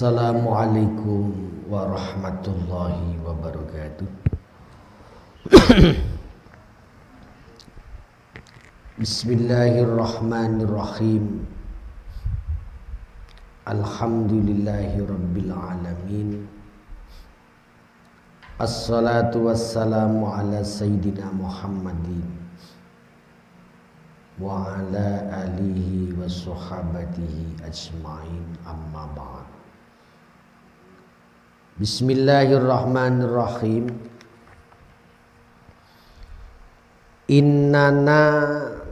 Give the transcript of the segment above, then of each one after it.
Assalamualaikum warahmatullahi wabarakatuh. Bismillahirrahmanirrahim. Alhamdulillahi rabbil alamin. Assalatu wassalamu ala sayyidina Muhammadin wa ala alihi wa sahabatihi ajma'in, amma ba'd. Bismillahirrahmanirrahim. Innana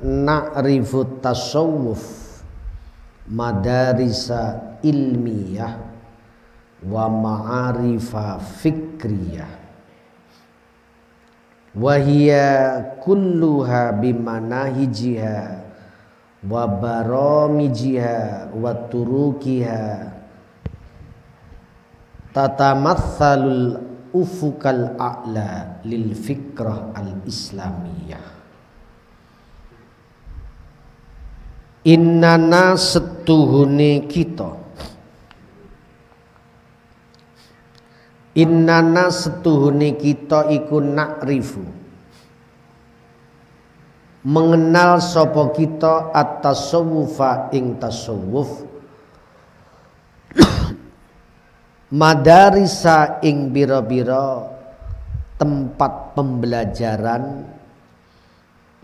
na'rifu tasawwuf madarisa ilmiyah wa ma'arifa fikriyah wa hiya kulluha bimanahijiha wa baramijiha wa turukiha tatamathalul ufukal a'la lil fikrah al islamiyah. Innana setuhune kita, innana setuhune kita iku nakrifu, mengenal sapa kita at-tasawwufa ing tasawwuf, madarisa ing bira-bira tempat pembelajaran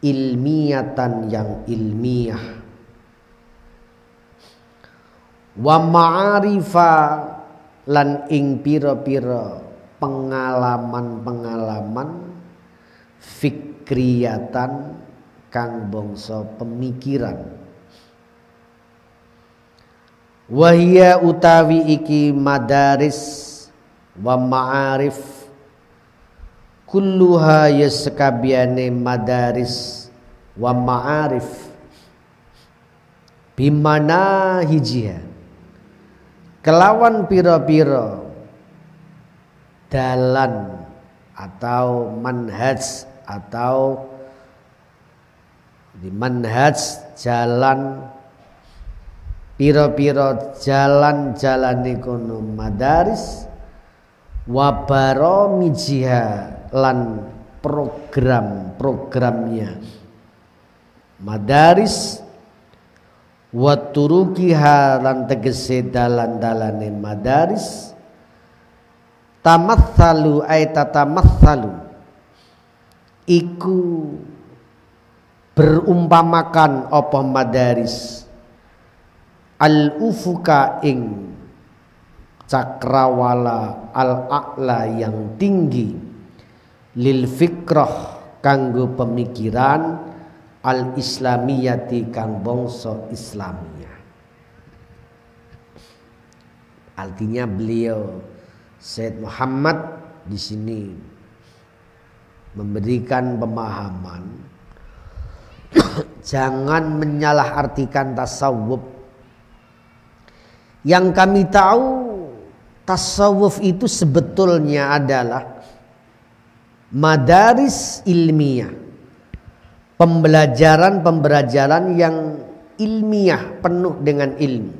ilmiyatan yang ilmiah, wa ma'arifa lan ing pira-pira pengalaman-pengalaman fikriyatan kang bangsa pemikiran. Wahia utawi iki madaris wa ma'arif kulluha yasekabiane madaris wa ma'arif bimana hijiha kelawan pira-pira dalan atau manhaj atau di manhaj jalan pira-pira jalan-jalan kono madaris wa baramijiha lan program-programnya madaris wa turukiha lan tegese dalan-dalane madaris tamatsalu ay tatamatsalu iku berumpamakan apa madaris al ufuka ing cakrawala al a'la yang tinggi lil fikrah kanggo pemikiran al islamiyati kang bangsa Islamiyah. Artinya beliau Said Muhammad di sini memberikan pemahaman jangan menyalahartikan tasawuf. Yang kami tahu tasawuf itu sebetulnya adalah madaris ilmiah, pembelajaran yang ilmiah penuh dengan ilmu,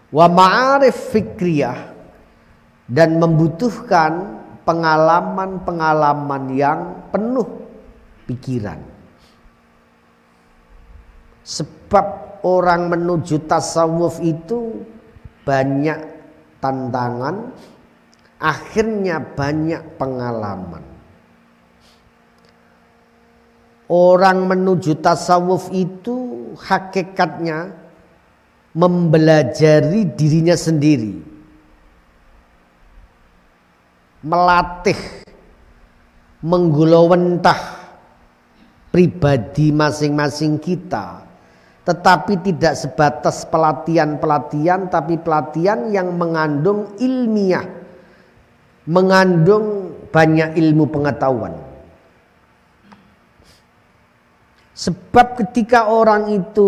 wa ma'arif fikriyah dan membutuhkan pengalaman-pengalaman yang penuh pikiran. Sebab orang menuju tasawuf itu banyak tantangan, akhirnya banyak pengalaman. Orang menuju tasawuf itu hakikatnya mempelajari dirinya sendiri, melatih, menggulawentah pribadi masing-masing kita, tetapi tidak sebatas pelatihan-pelatihan, tapi pelatihan yang mengandung ilmiah, mengandung banyak ilmu pengetahuan. Sebab ketika orang itu,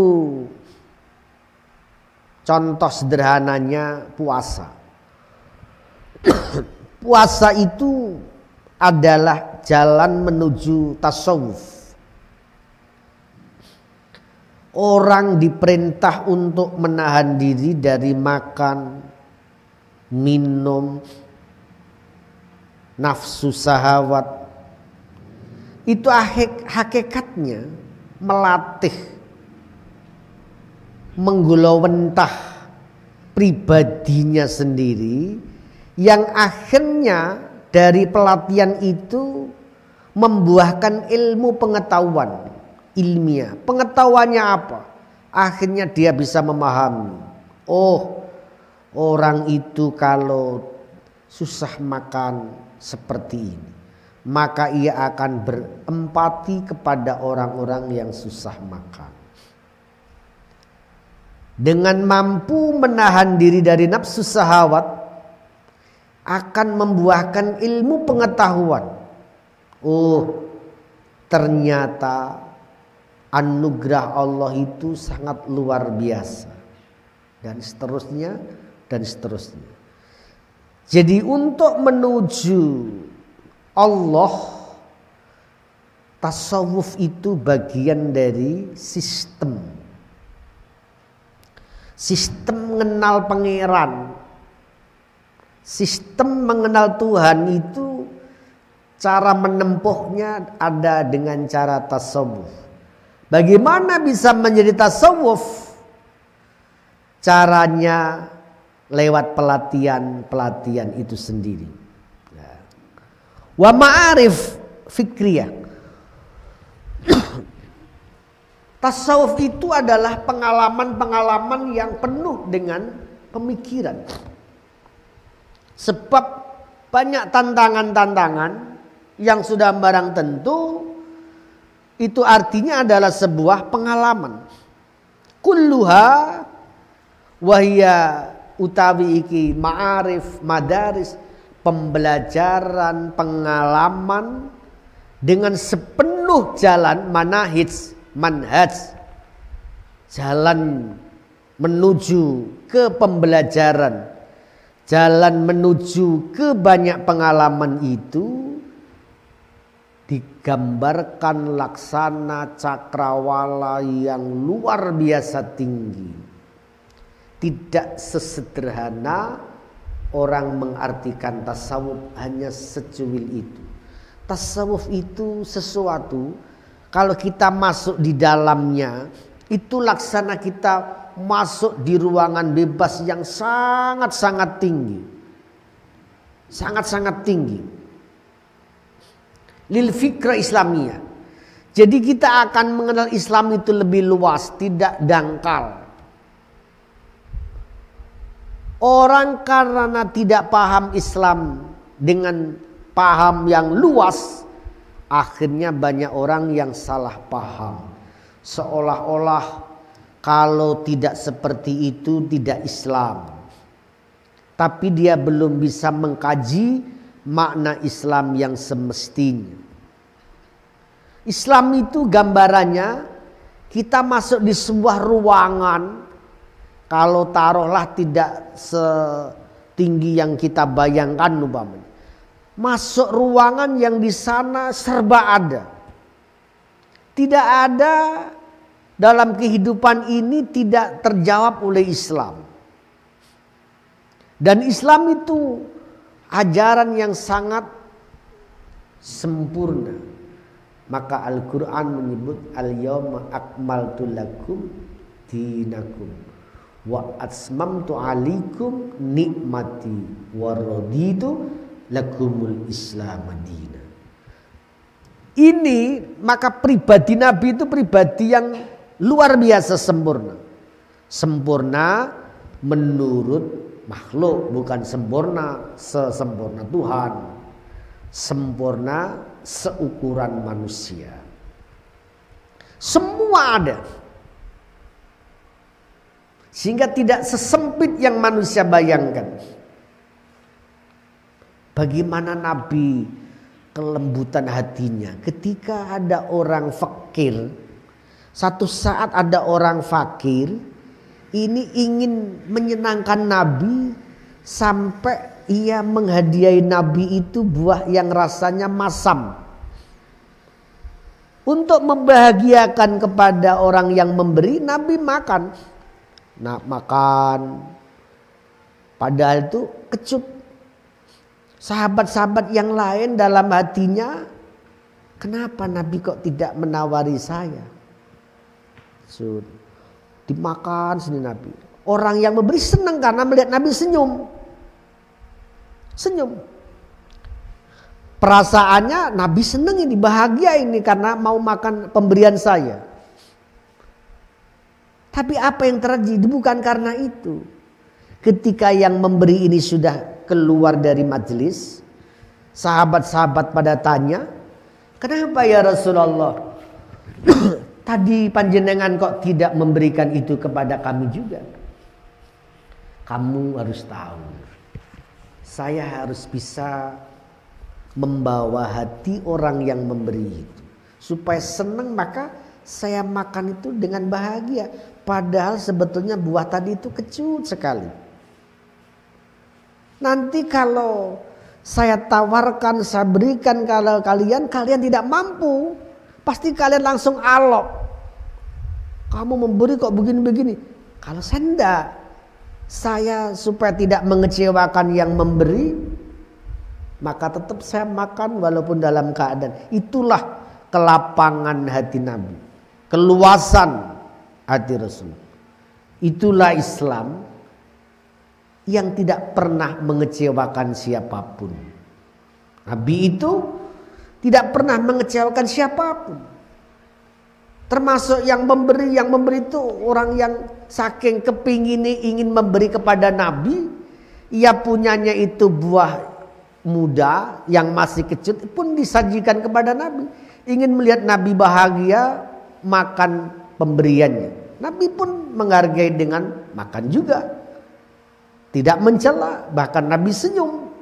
contoh sederhananya puasa. Puasa itu adalah jalan menuju tasawuf. Orang diperintah untuk menahan diri dari makan, minum, nafsu syahwat. Itu hakikatnya melatih, menggulawentah pribadinya sendiri, yang akhirnya dari pelatihan itu membuahkan ilmu pengetahuan ilmiah. Pengetahuannya apa? Akhirnya dia bisa memahami, oh, orang itu kalau susah makan seperti ini, maka ia akan berempati kepada orang-orang yang susah makan. Dengan mampu menahan diri dari nafsu syahwat akan membuahkan ilmu pengetahuan. Oh, ternyata anugerah Allah itu sangat luar biasa. Dan seterusnya, dan seterusnya. Jadi untuk menuju Allah, tasawuf itu bagian dari sistem. Sistem mengenal pangeran. Sistem mengenal Tuhan itu cara menempuhnya ada dengan cara tasawuf. Bagaimana bisa menjadi tasawuf? Caranya lewat pelatihan itu sendiri. Wa ma'arif fikriyah. Tasawuf itu adalah pengalaman-pengalaman yang penuh dengan pemikiran. Sebab banyak tantangan-tantangan yang sudah barang tentu, itu artinya adalah sebuah pengalaman. Kulluha wahya utawi iki ma'arif madaris, pembelajaran, pengalaman dengan sepenuh jalan manhaj, jalan menuju ke pembelajaran, jalan menuju ke banyak pengalaman itu digambarkan laksana cakrawala yang luar biasa tinggi. Tidak sesederhana orang mengartikan tasawuf hanya secuil itu. Tasawuf itu sesuatu, kalau kita masuk di dalamnya, itu laksana kita masuk di ruangan bebas yang sangat-sangat tinggi. Sangat-sangat tinggi. Lil fikra Islamiyah. Jadi kita akan mengenal Islam itu lebih luas, tidak dangkal. Orang karena tidak paham Islam dengan paham yang luas, akhirnya banyak orang yang salah paham. Seolah-olah kalau tidak seperti itu tidak Islam. Tapi dia belum bisa mengkaji makna Islam yang semestinya. Islam itu gambarannya kita masuk di sebuah ruangan, kalau taruhlah tidak setinggi yang kita bayangkan umpamanya. Masuk ruangan yang di sana serba ada. Tidak ada dalam kehidupan ini tidak terjawab oleh Islam. Dan Islam itu ajaran yang sangat sempurna. Maka Al-Quran menyebut al-yawma akmaltu lakum dinakum wa atmamtu alaikum nikmati wa raditu lakumul islam madina. Ini maka pribadi Nabi itu pribadi yang luar biasa sempurna. Sempurna menurut makhluk, bukan sempurna sesempurna Tuhan. Sempurna seukuran manusia. Semua ada. Sehingga tidak sesempit yang manusia bayangkan. Bagaimana Nabi kelembutan hatinya ketika ada orang fakir. Satu saat ada orang fakir ini ingin menyenangkan Nabi sampai ia menghadiahi Nabi itu buah yang rasanya masam Untuk membahagiakan kepada orang yang memberi, Nabi makan. Nah, makan. Padahal itu kecut. Sahabat-sahabat yang lain dalam hatinya, kenapa Nabi kok tidak menawari saya? Dimakan sini Nabi. Orang yang memberi senang karena melihat Nabi senyum. Senyum. Perasaannya Nabi senang ini, bahagia ini karena mau makan pemberian saya. Tapi apa yang terjadi? Bukan karena itu. Ketika yang memberi ini sudah keluar dari majelis, sahabat-sahabat pada tanya, kenapa ya Rasulullah? Tadi panjenengan kok tidak memberikan itu kepada kami juga? Kamu harus tahu, saya harus bisa membawa hati orang yang memberi itu supaya senang, maka saya makan itu dengan bahagia. Padahal sebetulnya buah tadi itu kecut sekali. Nanti kalau saya tawarkan, saya berikan kalau kalian tidak mampu, pasti kalian langsung alok. Kamu memberi kok begini-begini. Kalau saya enggak, saya supaya tidak mengecewakan yang memberi, maka tetap saya makan walaupun dalam keadaan. Itulah kelapangan hati Nabi, keluasan hati Rasul. Itulah Islam yang tidak pernah mengecewakan siapapun. Nabi itu tidak pernah mengecewakan siapapun. Termasuk yang memberi itu orang yang saking kepingin ingin memberi kepada Nabi, ia punyanya itu buah muda yang masih kecut pun disajikan kepada Nabi. Ingin melihat Nabi bahagia makan pemberiannya. Nabi pun menghargai dengan makan juga. Tidak mencela, bahkan Nabi senyum.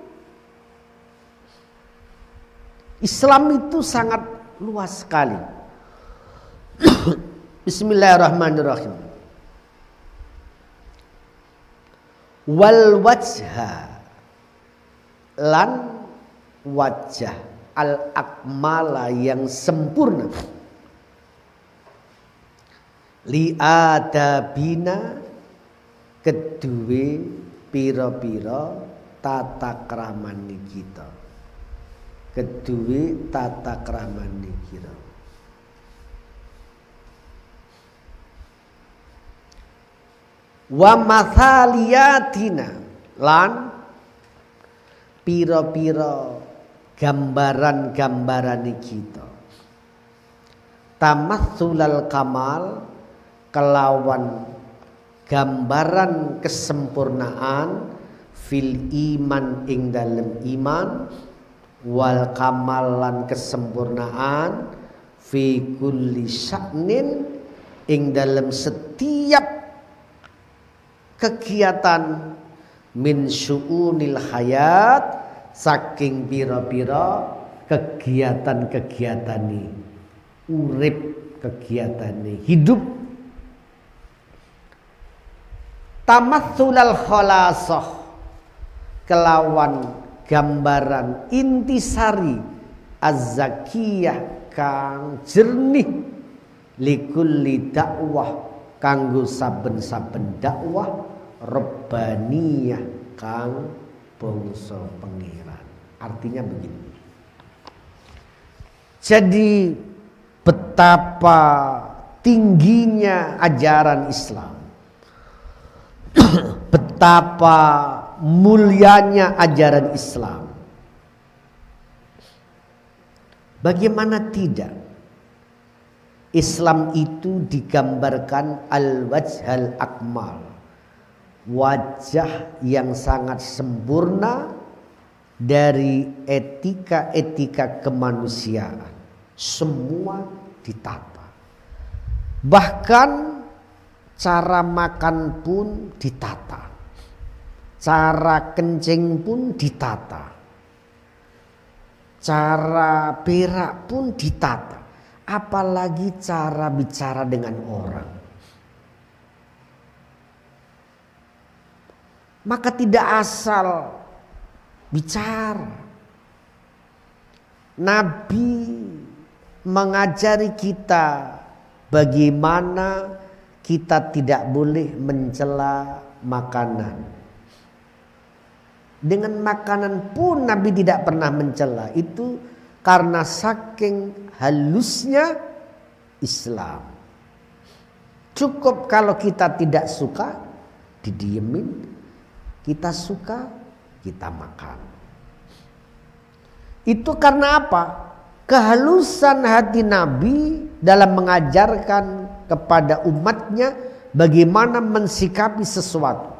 Islam itu sangat luas sekali. Bismillahirrahmanirrahim. Wal wajha, lan wajah, al akmala yang sempurna, li adabina kedue pira-pira tata kramani kita, kedue tata kramani kita. Wa mathaliyatina, lan pira-pira gambaran-gambaran kita. Tamatsulal kamal, kelawan gambaran kesempurnaan, fil iman ing dalem iman, wal kamal lan kesempurnaan fi kulli sya'nin ing dalem setiap kegiatan min syu'unil hayat, saking pira-pira kegiatan-kegiatan ini urip, kegiatan ini hidup. Tamatsulal khalasah, kelawan gambaran intisari az-zakiyah kang jernih, likulli dakwah kanggo saben-saben dakwah, rabbaniyah kang bangsa pangeran. Artinya begini. Jadi betapa tingginya ajaran Islam, betapa mulianya ajaran Islam. Bagaimana tidak? Islam itu digambarkan al-wajhal akmal, wajah yang sangat sempurna dari etika-etika kemanusiaan. Semua ditata. Bahkan cara makan pun ditata. Cara kencing pun ditata. Cara berak pun ditata. Apalagi cara bicara dengan orang. Maka tidak asal bicara. Nabi mengajari kita bagaimana kita tidak boleh mencela makanan. Dengan makanan pun Nabi tidak pernah mencela. Itu karena saking halusnya Islam. Cukup kalau kita tidak suka, didiemin. Kita suka, kita makan. Itu karena apa? Kehalusan hati Nabi dalam mengajarkan kepada umatnya bagaimana mensikapi sesuatu.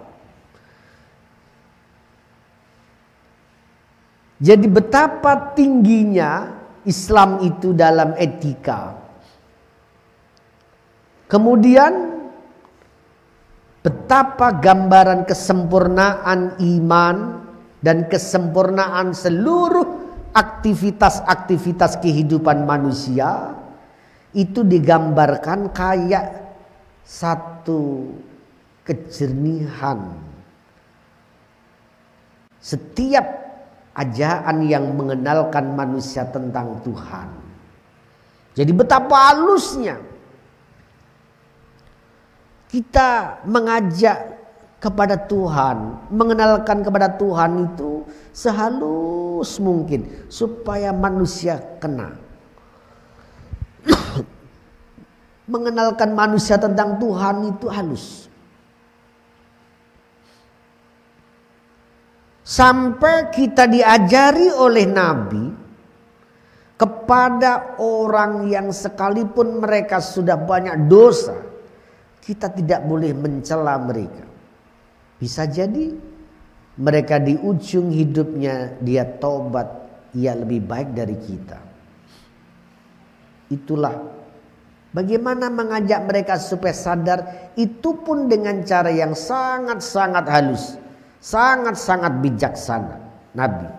Jadi betapa tingginya Islam itu dalam etika. Kemudian betapa gambaran kesempurnaan iman dan kesempurnaan seluruh aktivitas-aktivitas kehidupan manusia itu digambarkan kayak satu kejernihan. Setiap ajaran yang mengenalkan manusia tentang Tuhan. Jadi betapa halusnya kita mengajak kepada Tuhan, mengenalkan kepada Tuhan itu sehalus mungkin supaya manusia kena. Mengenalkan manusia tentang Tuhan itu halus. Sampai kita diajari oleh Nabi kepada orang yang sekalipun mereka sudah banyak dosa, kita tidak boleh mencela mereka. Bisa jadi mereka di ujung hidupnya dia taubat, ia lebih baik dari kita. Itulah bagaimana mengajak mereka supaya sadar, itu pun dengan cara yang sangat-sangat halus, sangat-sangat bijaksana. Nabi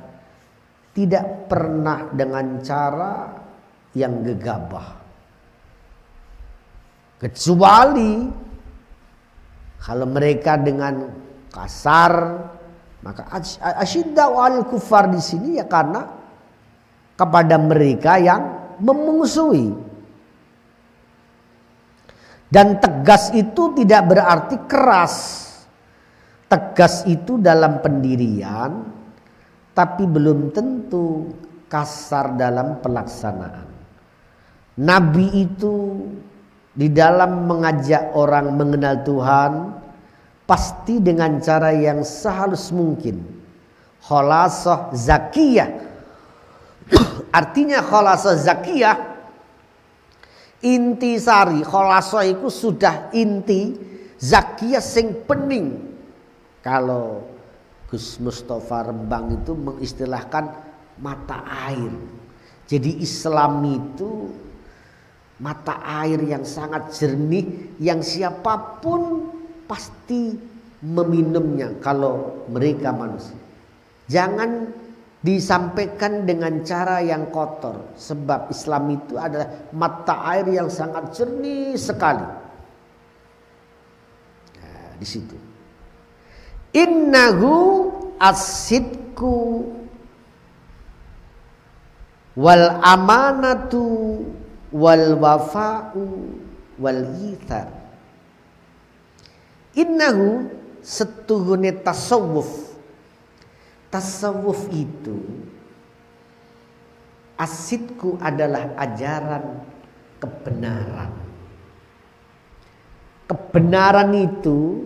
tidak pernah dengan cara yang gegabah. Kecuali kalau mereka dengan kasar, maka asyidda'u 'alal kufar di sini ya karena kepada mereka yang memusuhi. Dan tegas itu tidak berarti keras. Tegas itu dalam pendirian, tapi belum tentu kasar dalam pelaksanaan. Nabi itu di dalam mengajak orang mengenal Tuhan pasti dengan cara yang sehalus mungkin. Khalasah zakiyah. Artinya khalasah zakiyah, inti sari. Khalasah itu sudah inti, zakiyah sing pening. Kalau Gus Mustafa Rembang itu mengistilahkan mata air. Jadi Islam itu mata air yang sangat jernih, yang siapapun pasti meminumnya kalau mereka manusia. Jangan disampaikan dengan cara yang kotor, sebab Islam itu adalah mata air yang sangat jernih sekali. Nah, di situ. Innahu as-sidku wal amanatu wal wafa'u wal ithar. Innahu setuhune tasawuf. Tasawuf itu as-sidku adalah ajaran kebenaran. Kebenaran itu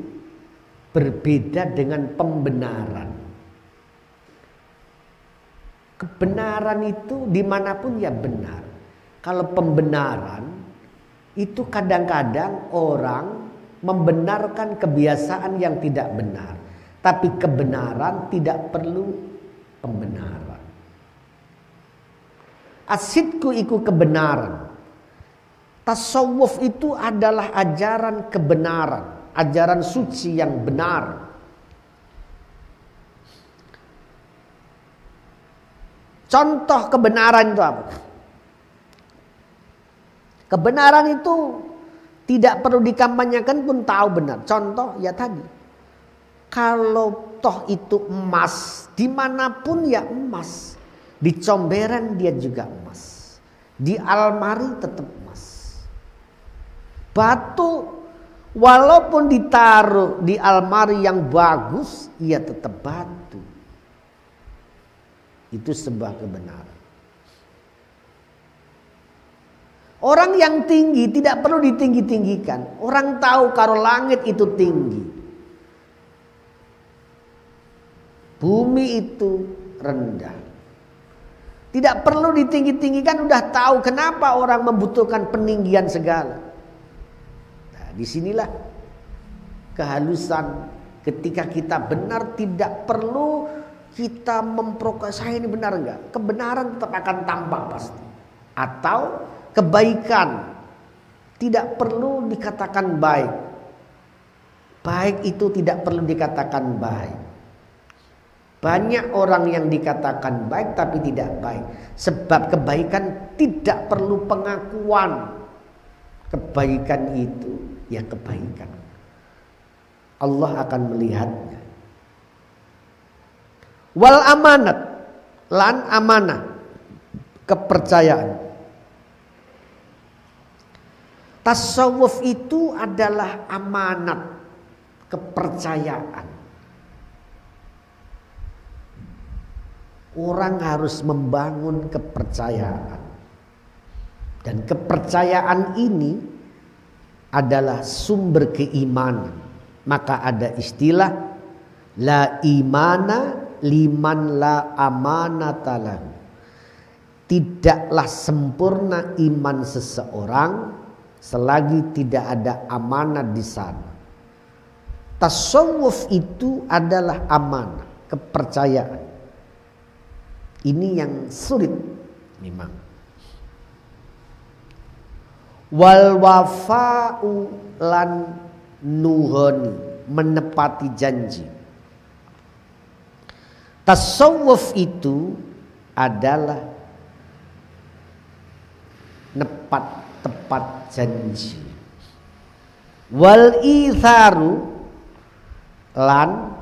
berbeda dengan pembenaran. Kebenaran itu dimanapun ya benar. Kalau pembenaran itu kadang-kadang orang membenarkan kebiasaan yang tidak benar. Tapi kebenaran tidak perlu pembenaran. As-sidku iku kebenaran. Tasawuf itu adalah ajaran kebenaran. Ajaran suci yang benar. Contoh kebenaran itu apa? Kebenaran itu tidak perlu dikampanyekan pun tahu benar. Contoh ya tadi. Kalau toh itu emas, dimanapun ya emas. Di Comberan dia juga emas. Di almari tetap emas. Batu walaupun ditaruh di almari yang bagus, ia tetap batu. Itu sebuah kebenaran. Orang yang tinggi tidak perlu ditinggi-tinggikan. Orang tahu kalau langit itu tinggi. Bumi itu rendah. Tidak perlu ditinggi-tinggikan, udah tahu kenapa orang membutuhkan peninggian segala. Nah, disinilah kehalusan ketika kita benar, tidak perlu kita saya ini benar enggak. Kebenaran tetap akan tampak pasti. Atau kebaikan tidak perlu dikatakan baik. Baik itu tidak perlu dikatakan baik. Banyak orang yang dikatakan baik tapi tidak baik. Sebab kebaikan tidak perlu pengakuan. Kebaikan itu ya kebaikan. Allah akan melihatnya. Wal amanat, lan amanah, kepercayaan. Tasawuf itu adalah amanat, kepercayaan. Orang harus membangun kepercayaan. Dan kepercayaan ini adalah sumber keimanan. Maka ada istilah la imana liman la amanata lahu. Tidaklah sempurna iman seseorang selagi tidak ada amanat di sana. Tasawuf itu adalah amanah, kepercayaan. Ini yang sulit memang. Wal wafa'u lan nuhoni, menepati janji. Tasawuf itu adalah tepat janji. Wal itharu lan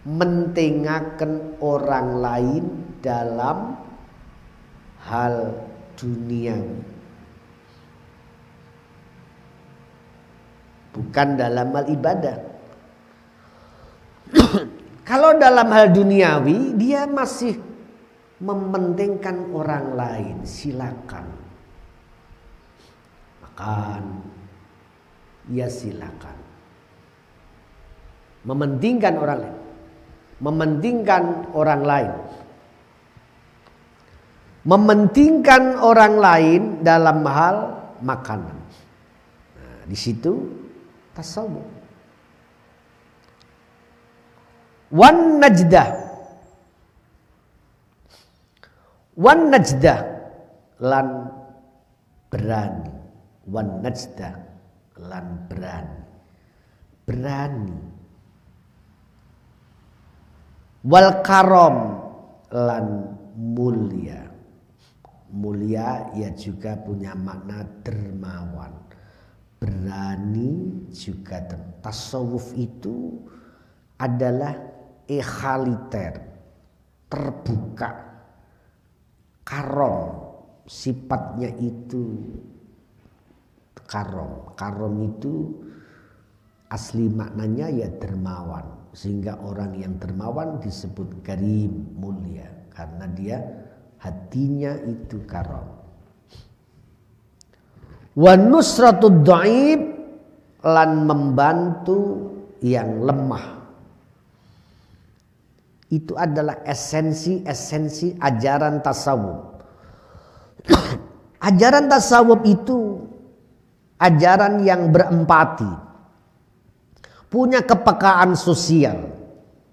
mentengaken orang lain dalam hal duniawi, bukan dalam hal ibadah. Kalau dalam hal duniawi dia masih mementingkan orang lain, silakan makan, ya silakan. Mementingkan orang lain, mementingkan orang lain, mementingkan orang lain dalam hal makanan. Nah, di situ tasawuf. Wan najdah lan berani. Wan najdah lan berani. Wal karom lan mulia. Mulia ya juga punya makna dermawan. Berani juga tasawuf itu adalah egaliter, terbuka. Karom sifatnya itu karom. Karom itu asli maknanya ya dermawan. Sehingga orang yang dermawan disebut karim, mulia, karena dia hatinya itu karam. Wa nusratud dhaif lan membantu yang lemah. Itu adalah esensi ajaran tasawuf. Ajaran tasawuf itu ajaran yang berempati, punya kepekaan sosial,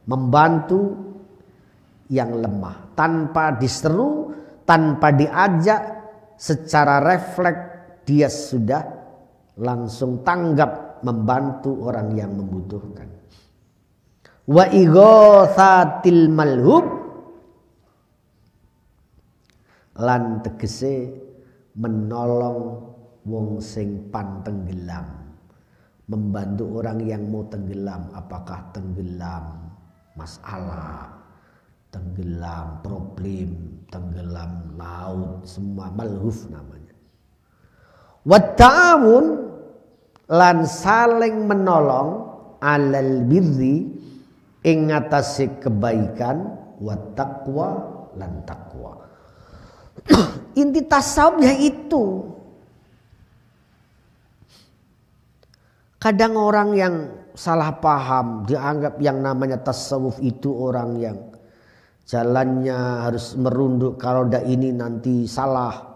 membantu yang lemah tanpa diseru, tanpa diajak, secara refleks dia sudah langsung tanggap membantu orang yang membutuhkan. Wa ighatsatil malhub lan tegese menolong wong sing pantenggelam. Membantu orang yang mau tenggelam, apakah tenggelam masalah, tenggelam problem, tenggelam laut, semua malhuf namanya. Wa ta'awun lan saling menolong alal birri ing atase kebaikan wa taqwa lan takwa. Inti tasawuf yaitu kadang orang yang salah paham dianggap yang namanya tasawuf itu orang yang jalannya harus merunduk, kalau dah ini nanti salah.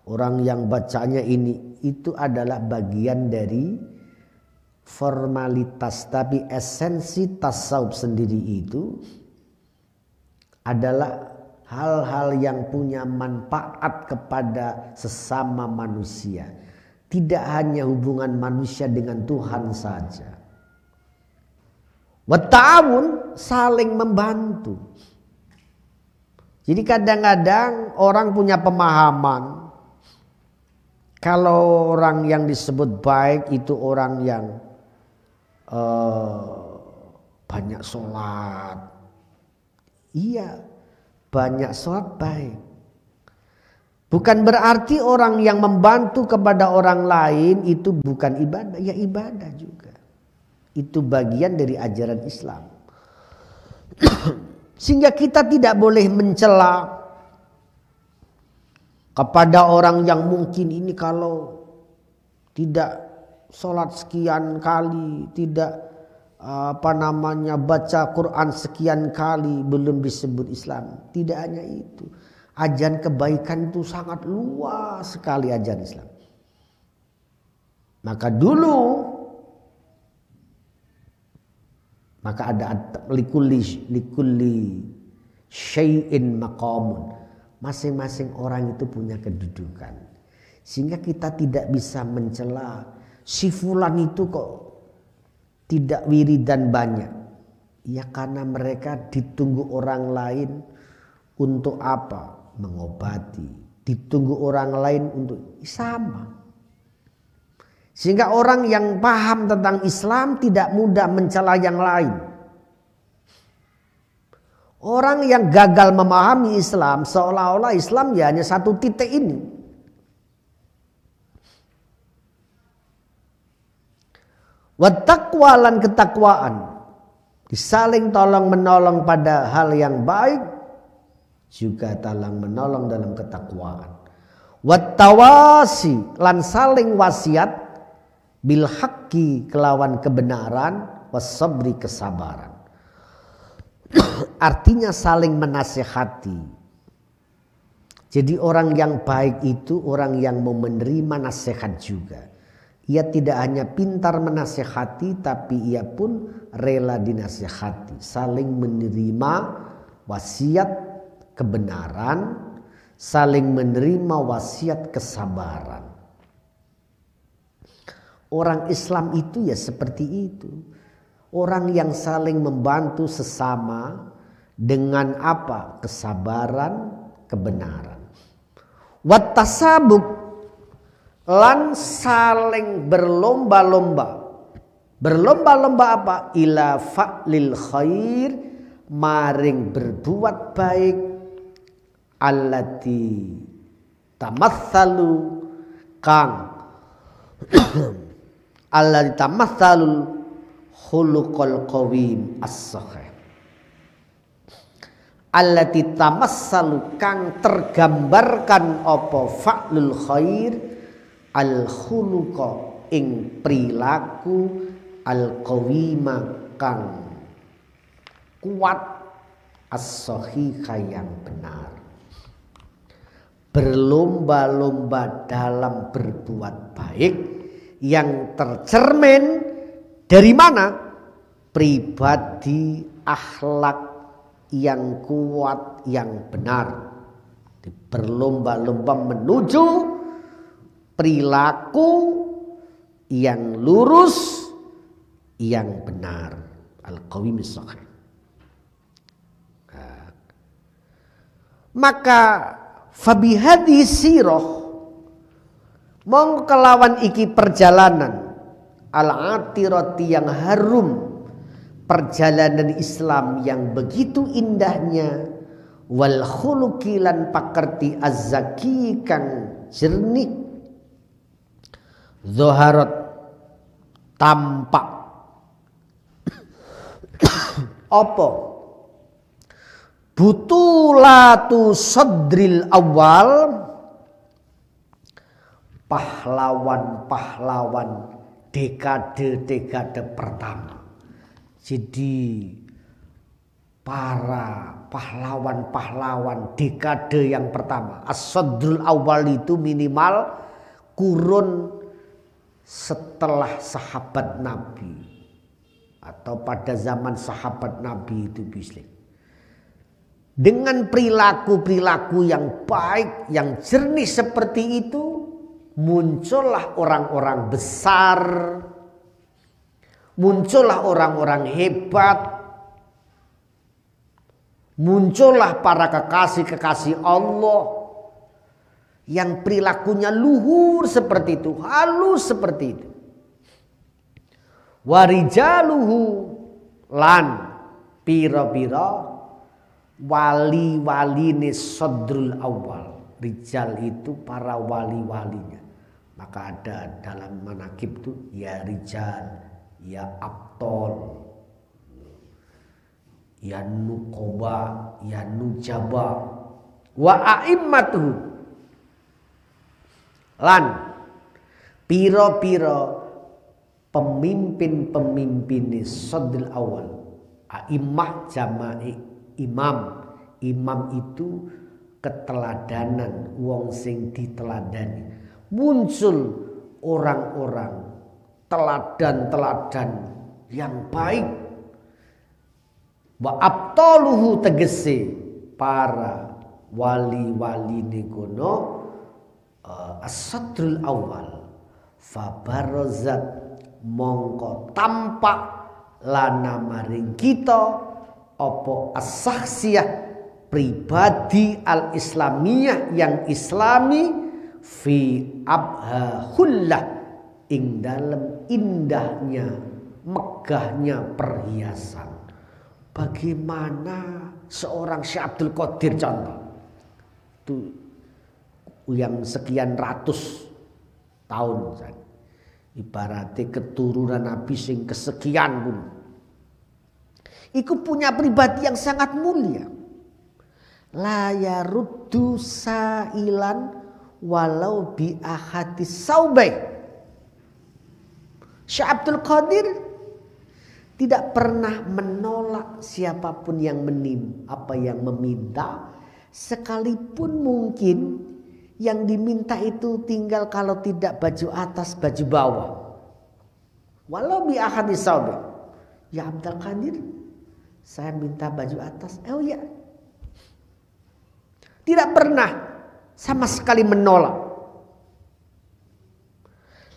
Orang yang bacanya ini, itu adalah bagian dari formalitas, tapi esensi tasawuf sendiri itu adalah hal-hal yang punya manfaat kepada sesama manusia. Tidak hanya hubungan manusia dengan Tuhan saja. Wa ta'awun, saling membantu. Jadi kadang-kadang orang punya pemahaman kalau orang yang disebut baik itu orang yang banyak sholat. Iya, banyak sholat baik. Bukan berarti orang yang membantu kepada orang lain itu bukan ibadah. Ya ibadah juga. Itu bagian dari ajaran Islam. Sehingga kita tidak boleh mencela kepada orang yang mungkin ini kalau tidak sholat sekian kali, tidak baca Quran sekian kali belum disebut Islam. Tidak hanya itu. Ajaran kebaikan itu sangat luas sekali ajaran Islam. Maka ada likulli syai'in maqamun. Masing-masing orang itu punya kedudukan. Sehingga kita tidak bisa mencela si fulan itu kok tidak wiridan banyak. Ya karena mereka ditunggu orang lain untuk apa? Mengobati. Ditunggu orang lain untuk sama. Sehingga orang yang paham tentang Islam tidak mudah mencela yang lain. Orang yang gagal memahami Islam seolah-olah Islam ya hanya satu titik ini. Wa taqwa lan ketakwaan. Disaling tolong menolong pada hal yang baik, juga tolong menolong dalam ketakwaan. Wat tawasi lan saling wasiat bil haqqi kelawan kebenaran, was sabri kesabaran. Artinya saling menasehati. Jadi orang yang baik itu orang yang mau menerima nasihat juga. Ia tidak hanya pintar menasehati, tapi ia pun rela dinasehati. Saling menerima wasiat kebenaran, saling menerima wasiat kesabaran. Orang Islam itu ya seperti itu. Orang yang saling membantu sesama dengan apa? Kesabaran, kebenaran. Wat tasabuk lan saling berlomba-lomba. Berlomba-lomba apa? Ila fa'lil khair, maring berbuat baik. Allati tamatsalu kang allati tamatsalul khuluqul qawim as-sahih. Allati tamatsalu kang tergambarkan apa fa'lul khair al khuluqa ing perilaku al qawima kang kuat as-sahihah yang benar. Berlomba-lomba dalam berbuat baik yang tercermin dari mana? Pribadi akhlak yang kuat, yang benar. Berlomba-lomba menuju perilaku yang lurus, yang benar. Al-Qawimis Sahih. Maka fabihadi sirah mong kelawan iki perjalanan al-atirati yang harum, perjalanan Islam yang begitu indahnya, wal khuluqi lan pakerti az-zaki kang jernih zaharat tampak apa butulatu sadril awal pahlawan-pahlawan dekade-dekade pertama. Jadi para pahlawan-pahlawan dekade yang pertama, as-sadrul awal itu minimal kurun setelah sahabat Nabi atau pada zaman sahabat Nabi itu bisa. Dengan perilaku-perilaku yang baik, yang jernih seperti itu, muncullah orang-orang besar, muncullah orang-orang hebat, muncullah para kekasih-kekasih Allah yang perilakunya luhur seperti itu, halus seperti itu. Warijaluhu lan pira-pira wali-waline sadrul awal. Rijal itu para wali-walinya. Maka ada dalam manakib itu ya rijal, ya abtol, ya nukoba, ya nujaba, wa a'immatuhu lan piro-piro pemimpin-pemimpin sadrul awal. A'immah jama'i imam. Imam itu keteladanan, wong sing diteladani. Muncul orang-orang teladan-teladan yang baik. Wa abtaluhu tegese para wali-wali negono as-sadrul awal. Fabarozat mongko tampak lana maring kita opo as-sakhsiyah pribadi al-islamiyah yang islami fi abhahullah ing dalem indahnya megahnya perhiasan. Bagaimana seorang Syekh Abdul Qadir contoh itu yang sekian ratus tahun ibaratnya keturunan Nabi sing kesekian pun iku punya pribadi yang sangat mulia. La yaruddu sailan walau bi ahadis saubai. Syekh Abdul Qadir tidak pernah menolak siapapun yang meminta, sekalipun mungkin yang diminta itu tinggal kalau tidak baju atas baju bawah. Walau bi ahadis saubai. Ya Abdul Qadir, saya minta baju atas. Oh ya. Tidak pernah sama sekali menolak.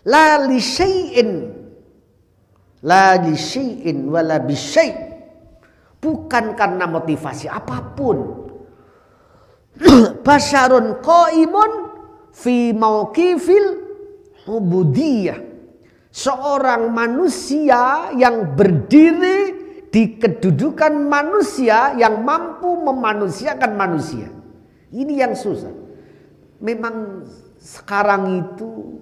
La li syai'in wala bi syai'. Bukan karena motivasi apapun. Basyarun qaimun fi mauqifil ubudiyah. Seorang manusia yang berdiri di kedudukan manusia yang mampu memanusiakan manusia. Ini yang susah. Memang sekarang itu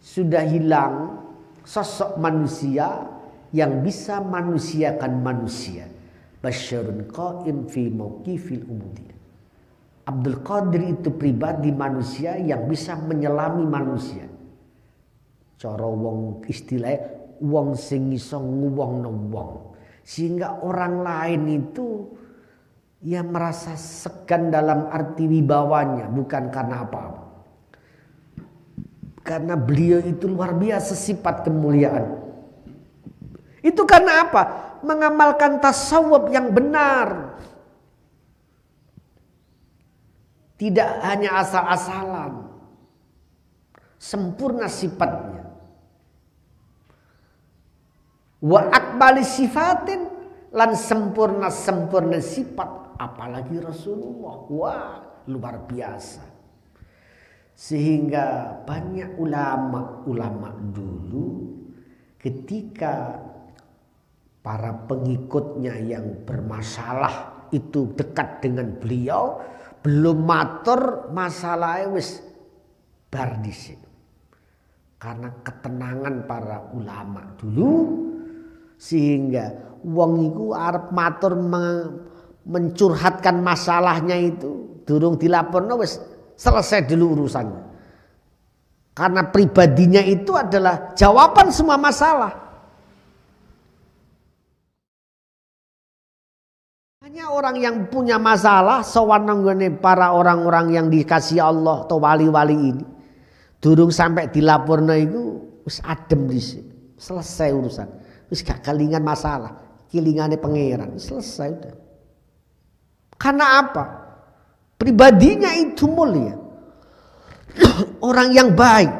sudah hilang sosok manusia yang bisa manusiakan manusia. Basyarun qaim fi mauqifil ubudiyah. Abdul Qadir itu pribadi manusia yang bisa menyelami manusia. Cara wong istilah wong sing iso nguwongno wong. Sehingga orang lain itu ia merasa segan dalam arti wibawanya, bukan karena apa-apa. Karena beliau itu luar biasa sifat kemuliaan. Itu karena apa? Mengamalkan tasawuf yang benar. Tidak hanya asal-asalan. Sempurna sifatnya. Wa akbali sifatin lan sempurna sifat. Apalagi Rasulullah. Wah, luar biasa. Sehingga banyak ulama dulu ketika para pengikutnya yang bermasalah itu dekat dengan beliau, belum matur masalahnya wis bar dhisik. Karena ketenangan para ulama dulu, sehingga wong iku arep matur mencurhatkan masalahnya itu durung dilaporno wis selesai dulu urusannya. Karena pribadinya itu adalah jawaban semua masalah. Hanya orang yang punya masalah sowan nanggone para orang-orang yang dikasihi Allah atau wali-wali ini, durung sampai dilaporno iku wis adem dhisik. Selesai urusan. Wis gak kelingan masalah, kilingane pangeran, selesai udah. Karena apa? Pribadinya itu mulia. Orang yang baik.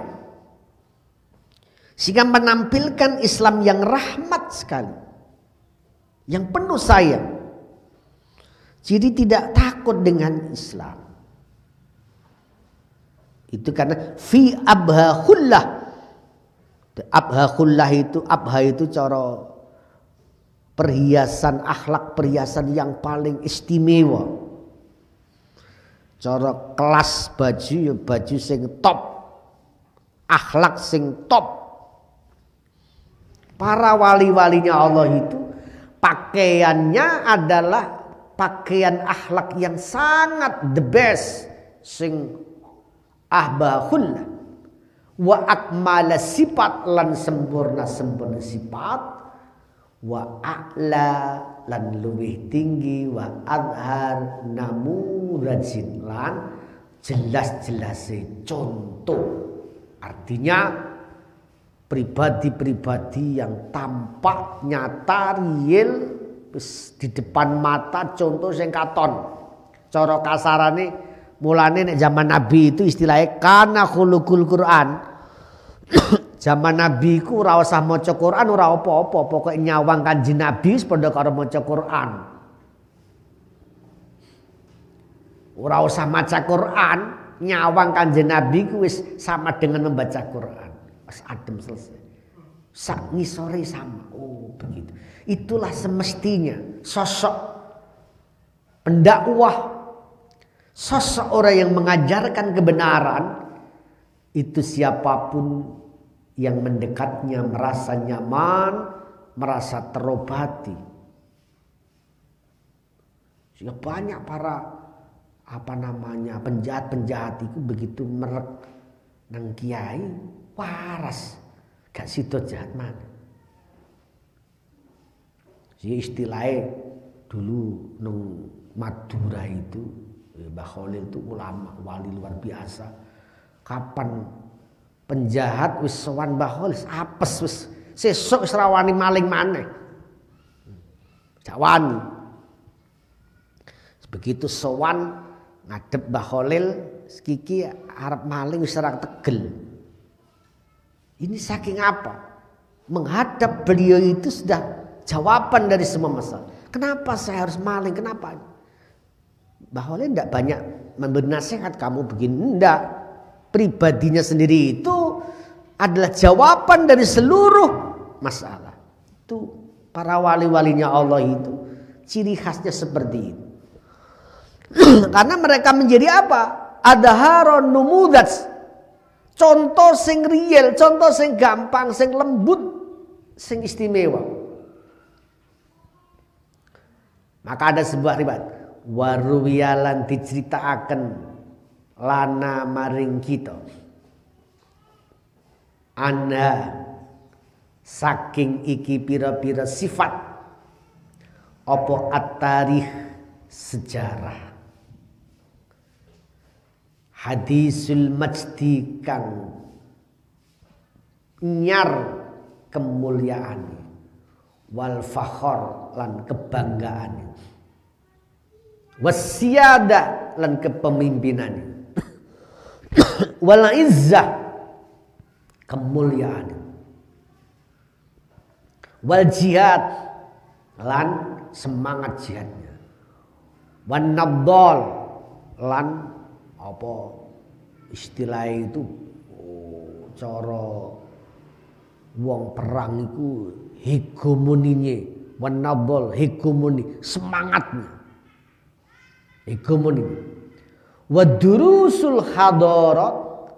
Sehingga menampilkan Islam yang rahmat sekali. Yang penuh sayang. Jadi tidak takut dengan Islam. Itu karena fi abhahullah. Abhahullah itu, abha itu cara perhiasan akhlak, perhiasan yang paling istimewa. Cara kelas baju ya baju sing top. Akhlak sing top. Para wali-walinya Allah itu pakaiannya adalah pakaian akhlak yang sangat the best, sing ahbahullah wa akmala sifat lan sempurna sifat, wa a'la lan luwih tinggi, wa adhar namurajin lan jelas-jelase contoh. Artinya pribadi-pribadi yang tampak nyata real di depan mata, contoh sing katon. Cara kasarane mulane nek zaman Nabi itu istilahnya kana khuluqul Quran. Zaman Nabi ku ora usah maca Quran ora apa-apa, pokoke nyawang Kanjeng Nabi padha karo maca Quran. Ora usah maca Quran, nyawang Kanjeng Nabi ku wis sama dengan membaca Quran. Wis adem selesai. Sak ngisore sama. Oh, begitu. Itulah semestinya sosok pendakwah, sosok orang yang mengajarkan kebenaran, itu siapapun yang mendekatnya merasa nyaman, merasa terobati. Sehingga banyak para penjahat-penjahat itu begitu merek nang kiai waras, gak sido jahat mana. Jadi istilahnya dulu nang Madura itu Mbah Khalil itu ulama wali luar biasa. Kapan penjahat wis sowan Mbah Khalil apes wis sesuk wis rawani maling maneh. Jak wani. Begitu sowan ngadep Mbah Khalil sekiki arep maling wis ora tegel. Ini saking apa? Menghadap beliau itu sudah jawaban dari semua masalah. Kenapa saya harus maling? Kenapa? Mbah Khalil tidak banyak memberi nasihat kamu begini. Tidak. Pribadinya sendiri itu adalah jawaban dari seluruh masalah. Itu para wali-walinya Allah itu ciri khasnya seperti itu. Karena mereka menjadi apa? Adharon numudats. Contoh sing real, contoh sing gampang, sing lembut, sing istimewa. Maka ada sebuah riwayat, waruwiyalan diceritaaken lana maring kita. Anda saking iki pira-pira sifat apa at-tarikh sejarah. Hadisul majdi kang nyar kemuliaan wal fakhor lan kebanggaan wasiyada lan kepemimpinan wal izzah kemuliaan wal jihad lan semangat jihadnya wan nabdal lan apa istilah itu cara wong perang itu hegemoninya wanabol hegemoni semangatnya Iku muni. Wa durusul hadarat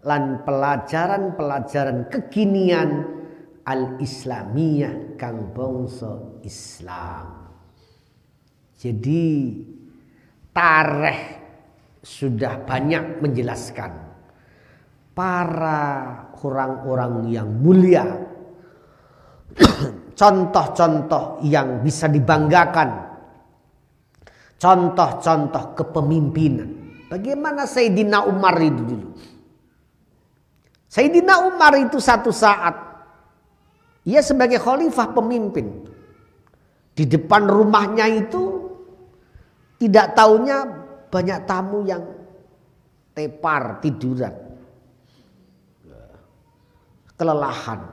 lan pelajaran-pelajaran kekinian al-islamiyah kang bangsa Islam. Jadi tarikh sudah banyak menjelaskan para orang-orang yang mulia, contoh-contoh yang bisa dibanggakan, contoh-contoh kepemimpinan. Bagaimana Sayyidina Umar itu dulu? Sayyidina Umar itu satu saat ia sebagai khalifah pemimpin, di depan rumahnya itu tidak taunya banyak tamu yang tepar tiduran, kelelahan.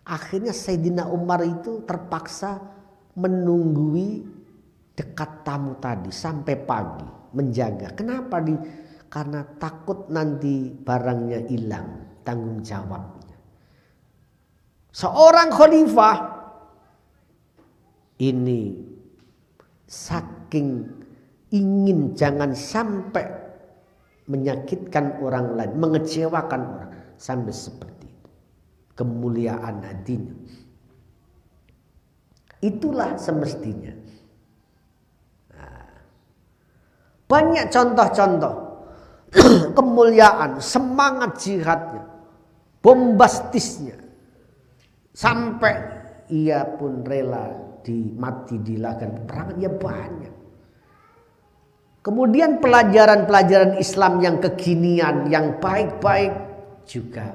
Akhirnya Sayyidina Umar itu terpaksa menunggui dekat tamu tadi sampai pagi, menjaga. Kenapa? Karena takut nanti barangnya hilang, tanggung jawabnya. Seorang khalifah ini saking ingin jangan sampai menyakitkan orang lain, mengecewakan orang, sampai seperti itu. Kemuliaan hatinya. Itulah semestinya. Banyak contoh-contoh kemuliaan, semangat jihadnya, bombastisnya, sampai ia pun rela mati di laga peperangan. Ya banyak. Kemudian pelajaran-pelajaran Islam yang kekinian, yang baik-baik juga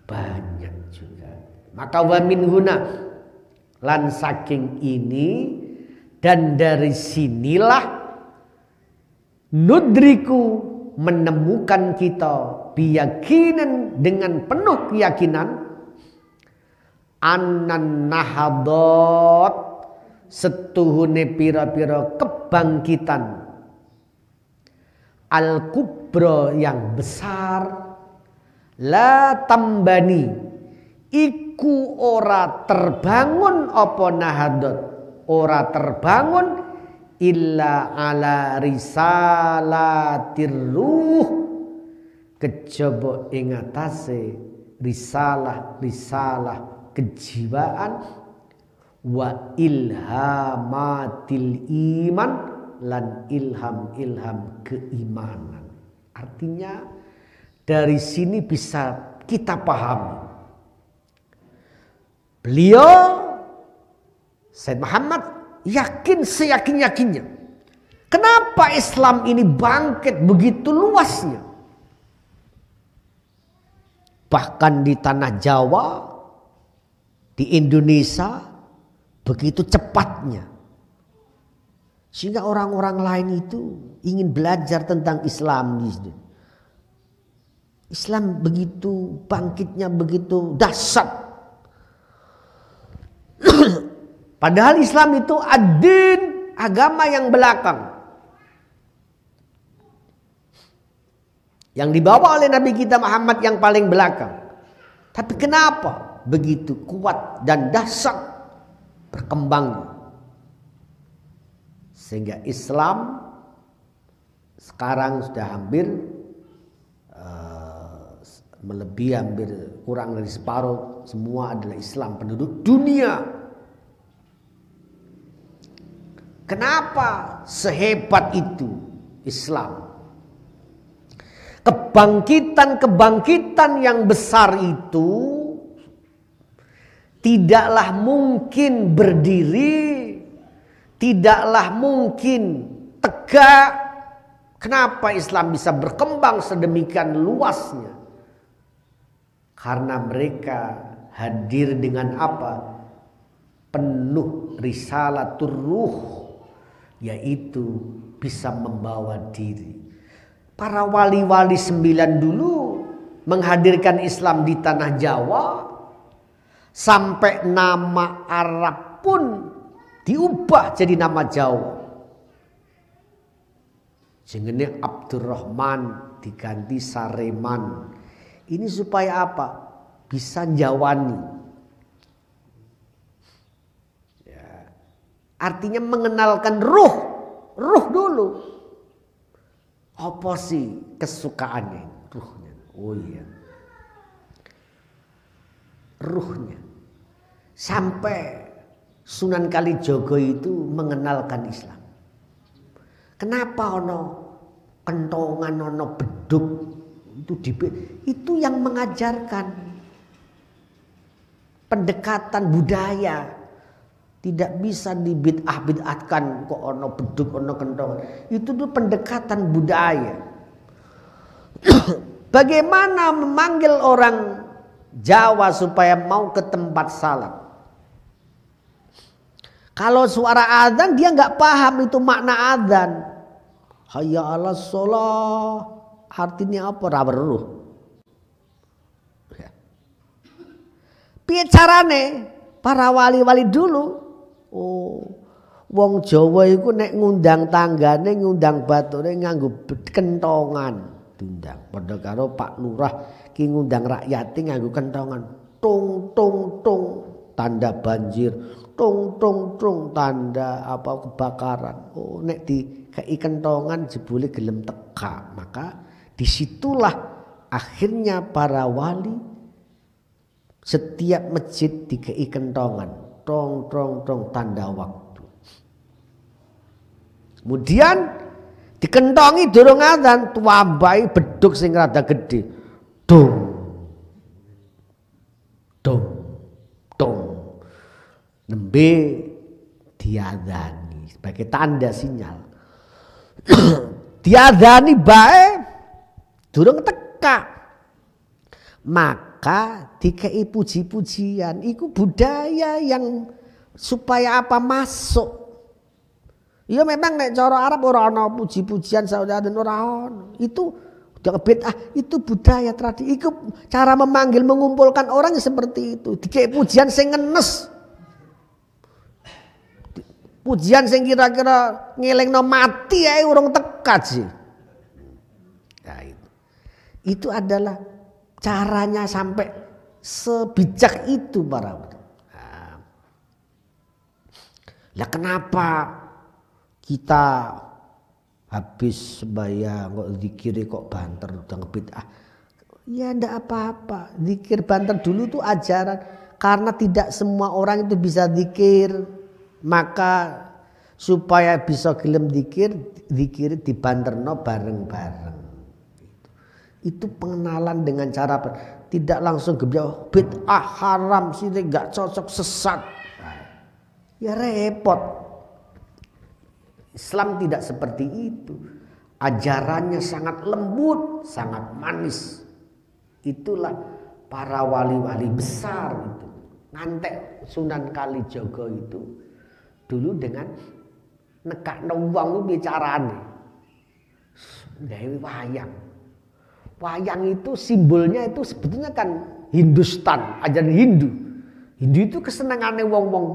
banyak juga. Maka wa min huna, lan saking ini dan dari sinilah nudriku, menemukan kita biyakinan dengan penuh keyakinan anan nahadot setuhune pira-pira kebangkitan al-kubra yang besar la tambani iku ora terbangun apa nahadot, ora terbangun illa ala risalatir ruh, kejaba ing atase risalah kejiwaan wa ilhamatil iman lan ilham keimanan. Artinya dari sini bisa kita pahami beliau Sayyid Muhammad yakin seyakin-yakinnya. Kenapa Islam ini bangkit begitu luasnya? Bahkan di tanah Jawa, di Indonesia begitu cepatnya. Sehingga orang-orang lain itu ingin belajar tentang Islam. Islam begitu bangkitnya, begitu dahsyat. Padahal Islam itu ad-din, agama yang belakang. Yang dibawa oleh Nabi kita Muhammad yang paling belakang. Tapi kenapa begitu kuat dan dahsyat berkembangnya? Sehingga Islam sekarang sudah hampir melebihi, hampir kurang dari separuh semua adalah Islam penduduk dunia. Kenapa sehebat itu Islam? Kebangkitan yang besar itu tidaklah mungkin berdiri, tidaklah mungkin tegak. Kenapa Islam bisa berkembang sedemikian luasnya? Karena mereka hadir dengan apa? Penuh risalatur ruh, yaitu bisa membawa diri. Para wali-wali 9 dulu menghadirkan Islam di tanah Jawa, sampai nama Arab pun diubah jadi nama Jawa. Jenenge Abdurrahman diganti Sareman. Ini supaya apa? Bisa njawani. Ya. Artinya mengenalkan ruh ruh dulu. Apa sih kesukaannya? Ruhnya. Oh iya. Ruhnya. Sampai Sunan Kalijaga itu mengenalkan Islam. Kenapa ono kentongan, ono beduk itu yang mengajarkan pendekatan budaya. Tidak bisa dibid'ah-bid'atkan kok ono beduk, ono kentongan. Itu tuh pendekatan budaya. Bagaimana memanggil orang Jawa supaya mau ke tempat salat? Kalau suara adzan dia nggak paham itu makna adzan. Hayya 'alas shalah. Artinya apa? Ra weruh. Piye carane para wali-wali dulu? Oh, wong Jawa iku nek ngundang tanggane, ngundang bature nganggo kentongan diundang. Padha karo Pak Lurah ki ngundang rakyate nganggo kentongan. Tung tung tung tanda banjir. Tung tung tung tanda apa kebakaran. Oh, nek dikei kentongan jebule gelem teka. Maka disitulah akhirnya para wali setiap masjid dikei kentongan. Tong tong tong tanda waktu. Kemudian dikentongi durung adzan tuambai beduk sing rada gede. Dung. Dung. Dung. Nembe diadzani sebagai tanda sinyal. Diadzani bae durung teka. Maka dikei puji-pujian. Iku budaya yang supaya apa masuk. Ya memang nek cara Arab ora ana puji-pujian saudara ora ono. Itu udah bid'ah, itu budaya tradisi. Iku cara memanggil mengumpulkan orang seperti itu. Dikei pujian sing ngenes. Pujian sing kira-kira ngelingno mati ae urung tekat sih. Nah, itu adalah caranya sampai sebijak itu para nah. Lah kenapa kita habis sembahyang kok zikir kok banter udah ngebid'ah? Ya ndak apa-apa. Zikir banter dulu tuh ajaran. Karena tidak semua orang itu bisa zikir. Maka supaya bisa gelem zikir dibanterno bareng-bareng. Itu pengenalan dengan cara tidak langsung gebyah bid'ah haram sih enggak cocok sesat. Ya repot. Islam tidak seperti itu. Ajarannya sangat lembut, sangat manis. Itulah para wali-wali besar itu. Ngantek Sunan Kalijaga itu dulu dengan nekakno wong bicarane. Gawe wayang. Wayang itu simbolnya itu sebetulnya kan Hindustan, ajaran Hindu. Hindu itu kesenangannya wong-wong.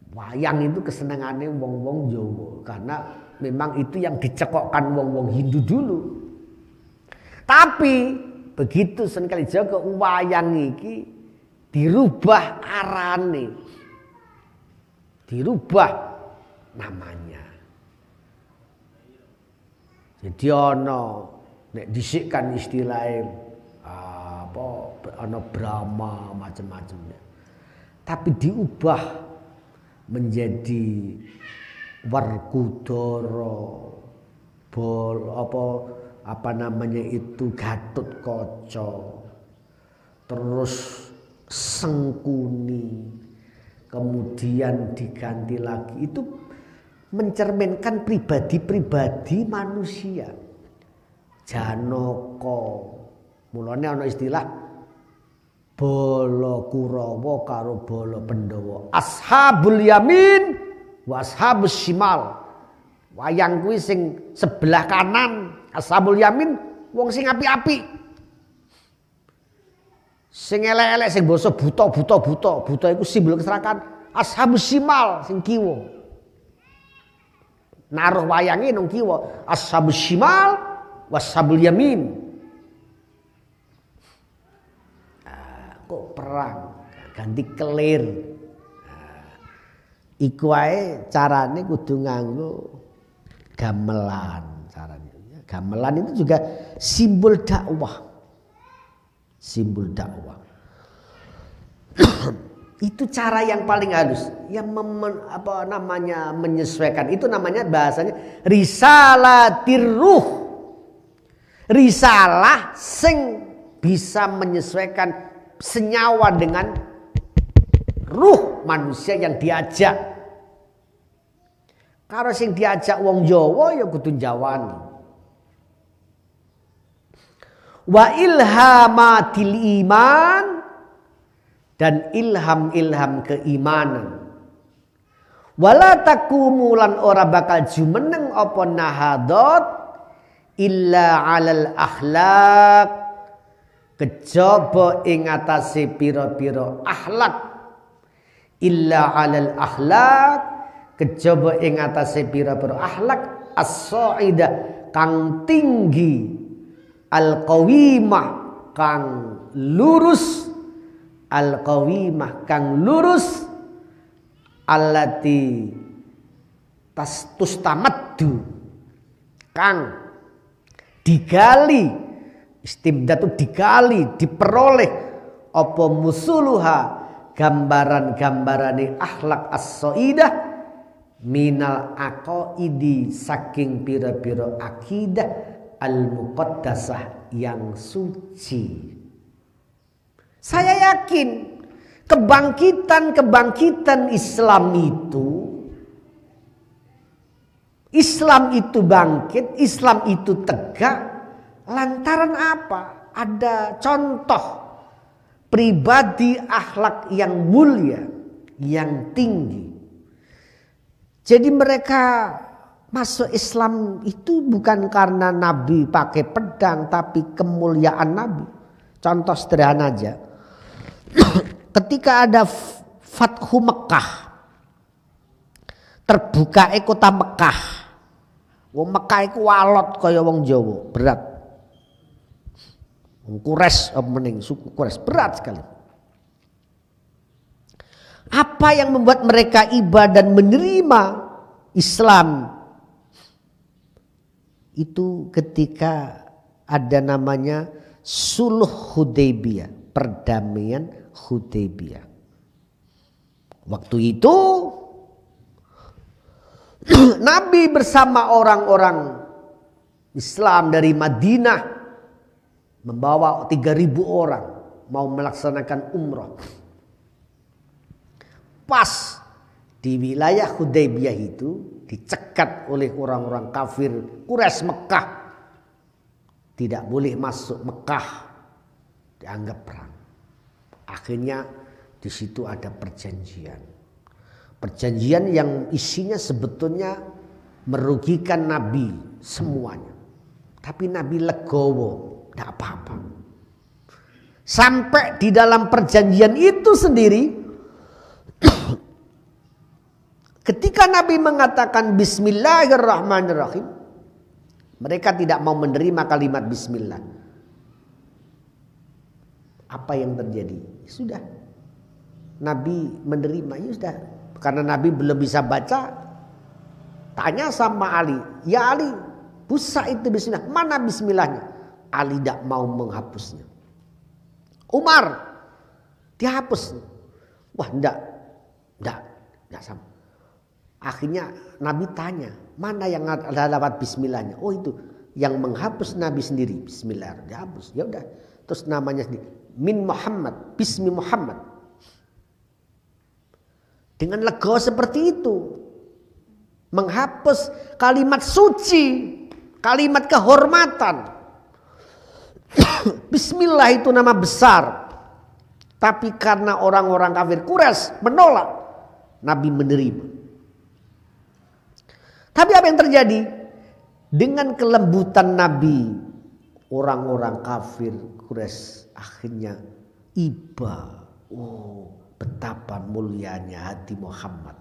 Wayang itu kesenangannya wong-wong Jawa karena memang itu yang dicekokkan wong-wong Hindu dulu. Tapi begitu Sunan Kalijaga wayang iki dirubah arane. Dirubah namanya. Jadi ono nek dhisikkan istilahnya apa ana Brahma macam-macamnya. Tapi diubah menjadi Werkudara, apa namanya itu Gatotkaca. Terus Sengkuni. Kemudian diganti lagi itu mencerminkan pribadi-pribadi manusia. Janaka. Mulane ana istilah Bala Kurawa karo Bala Pandhawa. Ashabul yamin wa ashabus shimal. Wayang kuwi sing sebelah kanan, ashabul yamin wong sing apik-apik. Sing elek-elek sing basa buta. Buta iku simbol keserakan. Ashabus shimal sing kiwa. Naruh wayange nang kiwa. Ashabus shimal washabul yamin. Kok perang ganti kelir. Iku wae carane kudu nganggo gamelan carane. Gamelan itu juga simbol dakwah. Simbol dakwah. Itu cara yang paling halus, yang menyesuaikan. Itu namanya bahasanya risalatir ruh. Risalah sing bisa menyesuaikan senyawa dengan ruh manusia yang diajak. Kalau sing diajak wong Jawa ya kudu Jawani. Wa ilhamatil iman, dan ilham-ilham keimanan. Wala takumu lan ora bakal jumeneng apa nahadat illa alal akhlak, kejaba ing atase pira-pira akhlak. Illa alal akhlak, kejaba ing atase pira-pira akhlak as-saidah kang tinggi, al-qawimah kang lurus, al-qawimah kang lurus, allati tustamaddu kang digali, istimdad digali, diperoleh apa musuluha gambaran-gambarane akhlak as-saidah minal aqaidi saking pira-pira akidah al-muqaddasah yang suci. Saya yakin kebangkitan Islam itu bangkit, Islam itu tegak lantaran apa? Ada contoh pribadi akhlak yang mulia, yang tinggi. Jadi mereka masuk Islam itu bukan karena Nabi pakai pedang, tapi kemuliaan Nabi. Contoh sederhana aja. Ketika ada Fathu Mekah, terbuka kota Mekah. Wong Mekah iku walot kaya wong Jawa, berat. Wong Quraisy mening suku Quraisy berat sekali. Apa yang membuat mereka iba dan menerima Islam? Itu ketika ada namanya Suluh Hudaybiyah, perdamaian Hudaybiyah. Waktu itu Nabi bersama orang-orang Islam dari Madinah membawa 3.000 orang mau melaksanakan umrah. Pas di wilayah Hudaybiyah itu dicegat oleh orang-orang kafir Quraisy Mekah. Tidak boleh masuk Mekah, dianggap perang. Akhirnya di situ ada perjanjian. Perjanjian yang isinya sebetulnya merugikan Nabi semuanya. Tapi Nabi legowo, tidak apa-apa. Sampai di dalam perjanjian itu sendiri, ketika Nabi mengatakan Bismillahirrahmanirrahim, mereka tidak mau menerima kalimat Bismillah. Apa yang terjadi? Sudah, Nabi menerima, ya sudah. Karena Nabi belum bisa baca, tanya sama Ali, ya Ali, busa itu Bismillah, mana Bismillahnya? Ali tidak mau menghapusnya. Umar, dihapus. Wah, enggak sama. Akhirnya Nabi tanya, mana yang ada lewat Bismillahnya? Oh itu, yang menghapus Nabi sendiri, Bismillah, dihapus. Ya udah, terus namanya sendiri, Min Muhammad, Bismi Muhammad. Dengan lega seperti itu, menghapus kalimat suci, kalimat kehormatan. Bismillah itu nama besar. Tapi karena orang-orang kafir Quraisy menolak, Nabi menerima. Tapi apa yang terjadi? Dengan kelembutan Nabi, orang-orang kafir Quraisy akhirnya iba. Oh, betapa mulianya hati Muhammad.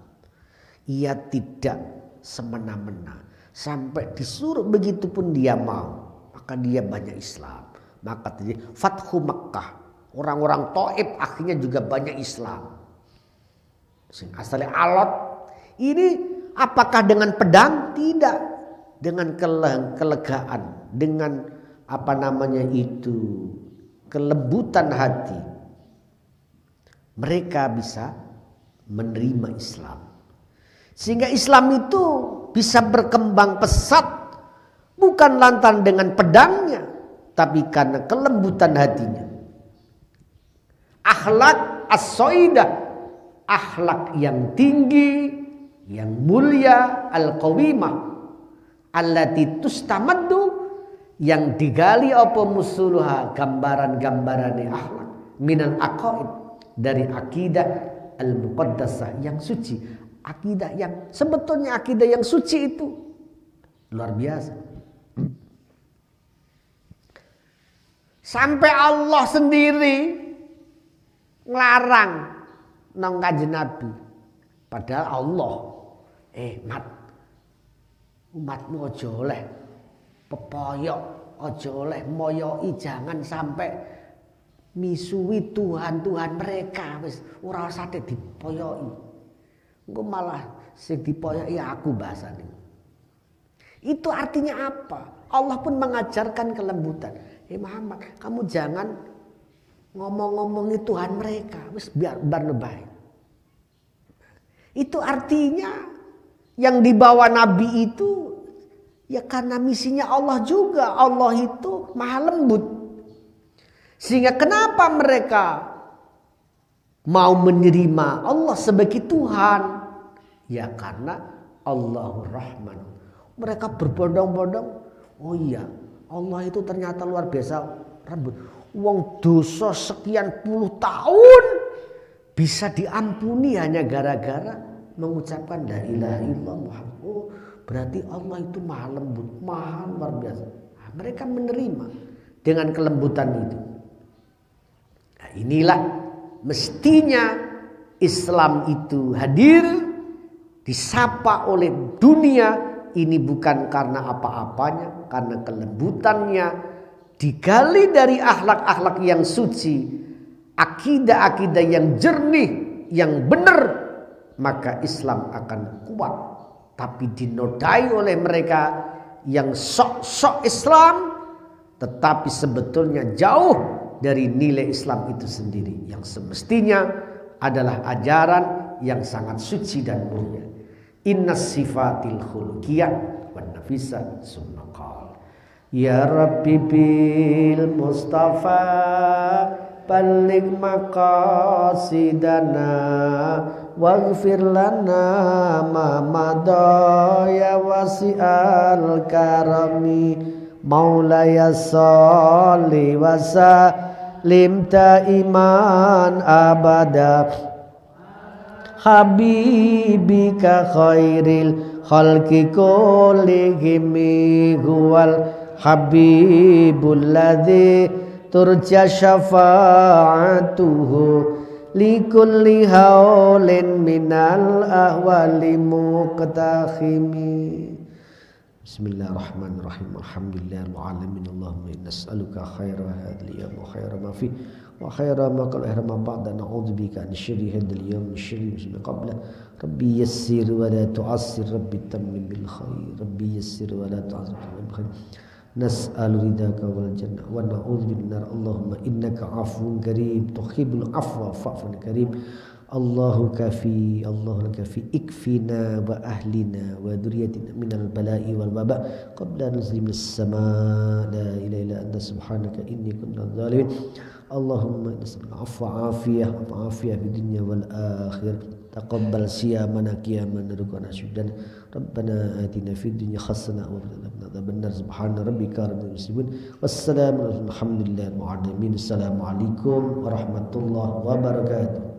Ia tidak semena-mena. Sampai disuruh begitu pun dia mau. Maka dia banyak Islam. Maka terjadi Fathu Makkah. Orang-orang Taif akhirnya juga banyak Islam. Asalnya alot Ini apakah dengan pedang? Tidak. Dengan kelegaan, dengan kelembutan hati, mereka bisa menerima Islam. Sehingga Islam itu bisa berkembang pesat, bukan lantaran dengan pedangnya, tapi karena kelembutan hatinya. Akhlak as-soidah, akhlak yang tinggi, yang mulia, al-qawimah, allati tustamaddu, yang digali apa musuluha, gambaran-gambarane akhlak, minal aqaid, dari akidah al-muqaddasah, yang suci. Akidah yang sebetulnya akidah yang suci itu luar biasa. Sampai Allah sendiri ngelarang nang Kanjeng Nabi. Padahal Allah umatmu aja oleh pepoyok, aja oleh moyoi, jangan sampai misuwi Tuhan-Tuhan mereka, wis ora usah dipoyoki. Engko malah sing dipoyoki aku bahasane. Itu artinya apa? Allah pun mengajarkan kelembutan. Muhammad, kamu jangan ngomong-ngomongi Tuhan mereka, wis biar baik. Itu artinya yang dibawa Nabi itu ya karena misinya Allah juga. Allah itu maha lembut. Sehingga kenapa mereka mau menerima Allah sebagai Tuhan? Ya karena Allahur Rahman. Mereka berbondong-bondong. Oh iya, Allah itu ternyata luar biasa lembut. Wong dosa sekian puluh tahun bisa diampuni hanya gara-gara mengucapkan la ilaha illallah Muhammad. Oh, berarti Allah itu maha lembut, maha luar biasa. Nah, mereka menerima dengan kelembutan itu. Nah, inilah mestinya Islam itu hadir, disapa oleh dunia ini bukan karena apa-apanya, karena kelembutannya, digali dari akhlak-akhlak yang suci, akidah-akidah yang jernih, yang benar, maka Islam akan kuat. Tapi dinodai oleh mereka yang sok-sok Islam, tetapi sebetulnya jauh dari nilai Islam itu sendiri, yang semestinya adalah ajaran yang sangat suci dan mulia. Innas sifatil khulqiyah wan nafisah summa qala ya rabbi bil mustafa balligh maqasidana waghfir lana ma madha ya wasi'al karami maulaya sholli wa sallim iman abada habibika khairil khalqi kullihim huwal habibul ladzi turja syafa'atuhu likulli haulin minal ahwali muqtakhimi. Bismillahirrahmanirrahim. Alhamdulillahil alamin. Allahumma inna nas'aluka khaira hadhihi wa khaira ma fi wa khaira ma qala ihram ba'da na'udzubika an syarri hadzal yawm syarri ma qabla. Rabbi yassir wa la tu'assir, rabbi tammim bil khair, rabbi yassir wa la tu'assir bil khair. Nas'alu ridaka wal jannah wa na'udzu bin nar. Allahumma innaka 'afuwun karim tuhibbul 'afwa fa'fu karim. Allahu kafi ikfina wa ahlina wa dzurriyyatina minal bala'i wal waba qabla nuzuli minas sama. La ilaha illa anta subhanaka inni kuntu dzalimin. Allahumma nas'aluka afwa afiyah fid dunya wal akhirah. Taqabbal siyamana qiyamana rukana syudan. Rabbana atina fid dunya hasanah wa fil akhirati hasanah. Subhana rabbika rabbil izzati wassalamu alhamdulillahi rabbil alamin. Assalamu alaikum warahmatullahi wabarakatuh.